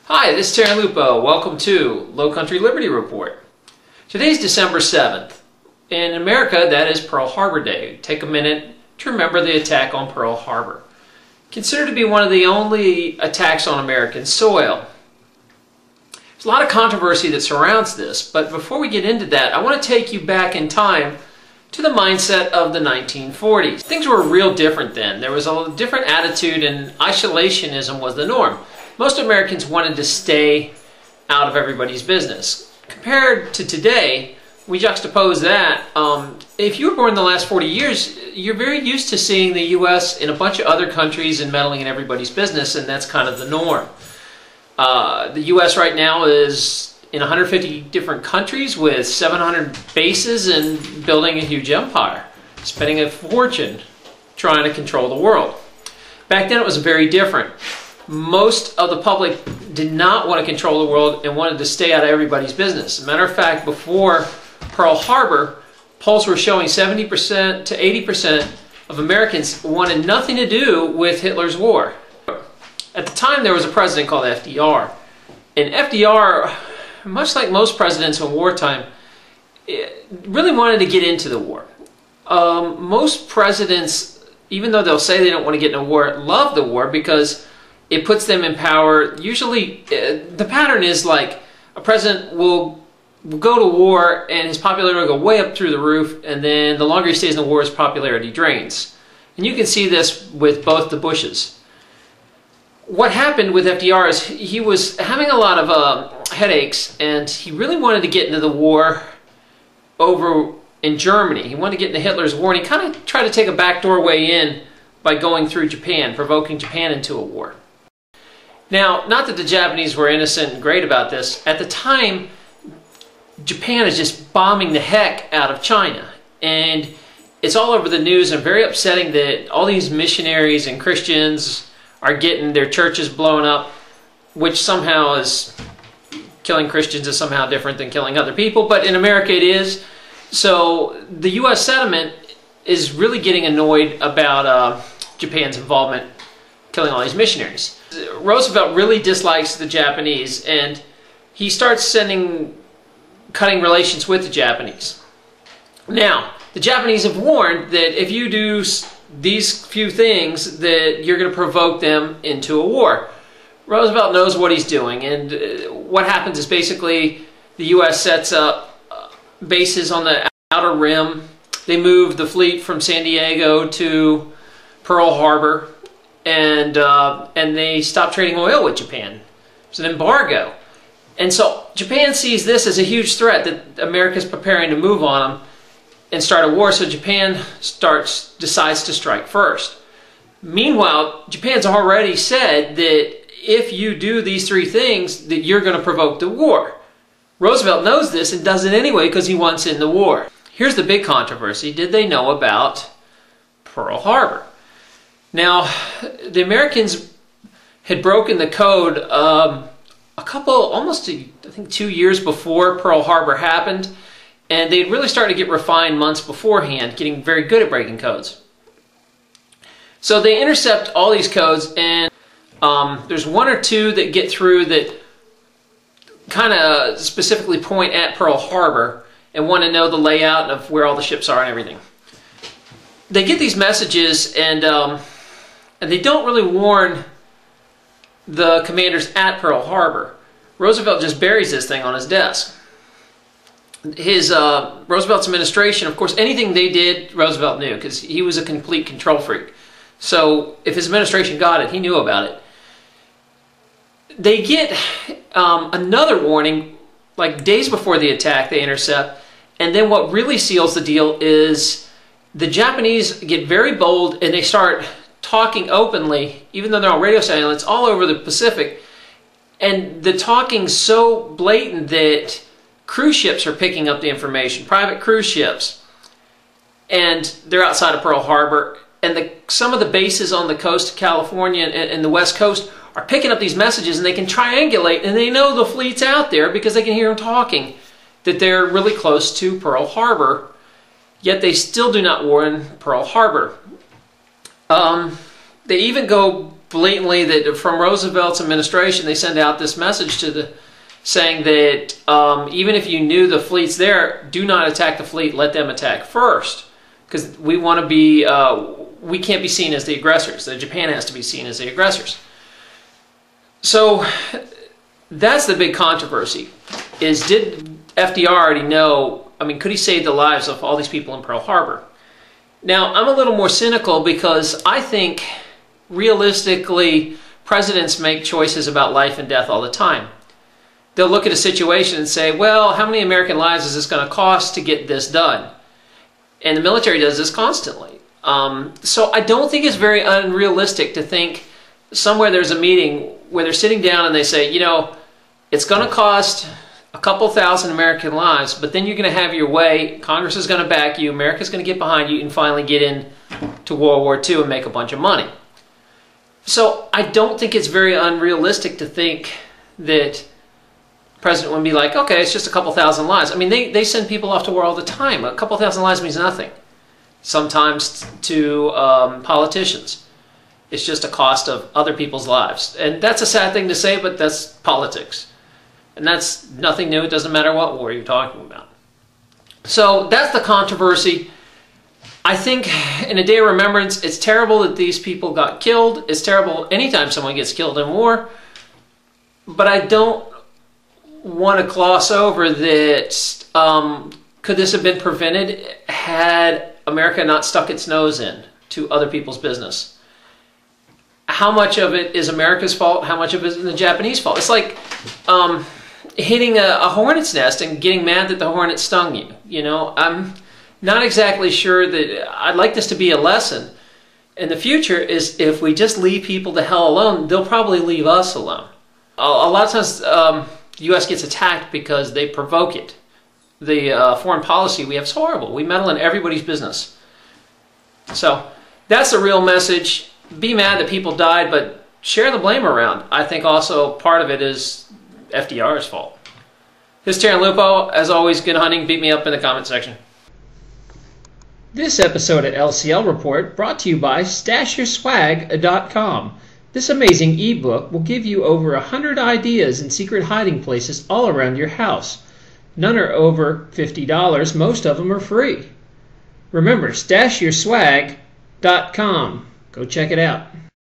Hi, this is Terry Lupo. Welcome to Low Country Liberty Report. Today's December 7th. In America, that is Pearl Harbor Day. Take a minute to remember the attack on Pearl Harbor. Considered to be one of the only attacks on American soil. There's a lot of controversy that surrounds this, but before we get into that, I want to take you back in time to the mindset of the 1940s. Things were real different then. There was a different attitude and isolationism was the norm. Most Americans wanted to stay out of everybody's business. Compared to today, we juxtapose that. If you were born in the last 40 years, you're very used to seeing the U.S. in a bunch of other countries and meddling in everybody's business, and that's kind of the norm. The U.S. right now is in 150 different countries with 700 bases and building a huge empire, spending a fortune trying to control the world. Back then it was very different. Most of the public did not want to control the world and wanted to stay out of everybody's business. As a matter of fact, before Pearl Harbor, polls were showing 70% to 80% of Americans wanted nothing to do with Hitler's war. At the time, there was a president called FDR. And FDR, much like most presidents in wartime, really wanted to get into the war. Most presidents, even though they'll say they don't want to get in a war, love the war because it puts them in power. Usually, the pattern is like a president will go to war and his popularity will go way up through the roof, and then the longer he stays in the war, his popularity drains. And you can see this with both the Bushes. What happened with FDR is he was having a lot of headaches, and he really wanted to get into the war over in Germany. He wanted to get into Hitler's war, and he kind of tried to take a backdoor way in by going through Japan, provoking Japan into a war. Now, not that the Japanese were innocent and great about this. At the time, Japan is just bombing the heck out of China. And it's all over the news and very upsetting that all these missionaries and Christians are getting their churches blown up, which somehow is killing Christians is somehow different than killing other people, but in America it is. So the U.S. sentiment is really getting annoyed about Japan's involvement killing all these missionaries. Roosevelt really dislikes the Japanese, and he starts cutting relations with the Japanese. Now, the Japanese have warned that if you do these few things, that you're going to provoke them into a war. Roosevelt knows what he's doing, and what happens is basically the U.S. sets up bases on the outer rim. They move the fleet from San Diego to Pearl Harbor, and they stop trading oil with Japan. It's an embargo. And so Japan sees this as a huge threat that America's preparing to move on them and start a war, so Japan decides to strike first. Meanwhile, Japan's already said that if you do these three things, that you're going to provoke the war. Roosevelt knows this and does it anyway because he wants in the war. Here's the big controversy. Did they know about Pearl Harbor? Now, the Americans had broken the code almost, I think 2 years before Pearl Harbor happened, and they'd really started to get refined months beforehand, getting very good at breaking codes. So they intercept all these codes, and there's one or two that get through that kind of specifically point at Pearl Harbor and want to know the layout of where all the ships are and everything. They get these messages, and they don't really warn the commanders at Pearl Harbor. Roosevelt just buries this thing on his desk. Roosevelt's administration, of course, anything they did, Roosevelt knew, because he was a complete control freak. So if his administration got it, he knew about it. They get another warning, like days before the attack, they intercept, and then what really seals the deal is the Japanese get very bold and they start talking openly, even though they're on radio silence, all over the Pacific. And the talking's so blatant that cruise ships are picking up the information, private cruise ships. And they're outside of Pearl Harbor. And some of the bases on the coast of California and the West Coast are picking up these messages, and they can triangulate, and they know the fleet's out there because they can hear them talking, that they're really close to Pearl Harbor. Yet they still do not warn Pearl Harbor. They even go blatantly that from Roosevelt's administration, they send out this message saying that even if you knew the fleet's there, do not attack the fleet. Let them attack first, because we want to be. We can't be seen as the aggressors. Japan has to be seen as the aggressors. So that's the big controversy. Did FDR already know? I mean, could he save the lives of all these people in Pearl Harbor? Now, I'm a little more cynical because I think realistically, presidents make choices about life and death all the time. They'll look at a situation and say, well, how many American lives is this going to cost to get this done? And the military does this constantly. So I don't think it's very unrealistic to think somewhere there's a meeting where they're sitting down and they say, you know, it's going to cost a couple thousand American lives, but then you're going to have your way. Congress is going to back you. America's going to get behind you and finally get into World War II and make a bunch of money. So I don't think it's very unrealistic to think that the president would be like, okay, it's just a couple thousand lives. I mean, they send people off to war all the time. A couple thousand lives means nothing. Sometimes to politicians. It's just a cost of other people's lives. And that's a sad thing to say, but that's politics. And that's nothing new. It doesn't matter what war you're talking about. So that's the controversy. I think in a day of remembrance, it's terrible that these people got killed. It's terrible anytime someone gets killed in war. But I don't want to gloss over that could this have been prevented had America not stuck its nose in to other people's business? How much of it is America's fault? How much of it is the Japanese fault? It's like hitting a hornet's nest and getting mad that the hornet stung you. You know, I'm not exactly sure that I'd like this to be a lesson in the future. Is if we just leave people the hell alone, they'll probably leave us alone. A lot of times the U.S. gets attacked because they provoke it. The foreign policy we have is horrible. We meddle in everybody's business. So that's the real message. Be mad that people died, but share the blame around. I think also part of it is FDR's fault. This is Terran Lupo. As always, good hunting. Beat me up in the comment section. This episode of LCL Report brought to you by StashYourSwag.com. This amazing ebook will give you over 100 ideas and secret hiding places all around your house. None are over $50. Most of them are free. Remember, StashYourSwag.com. Go check it out.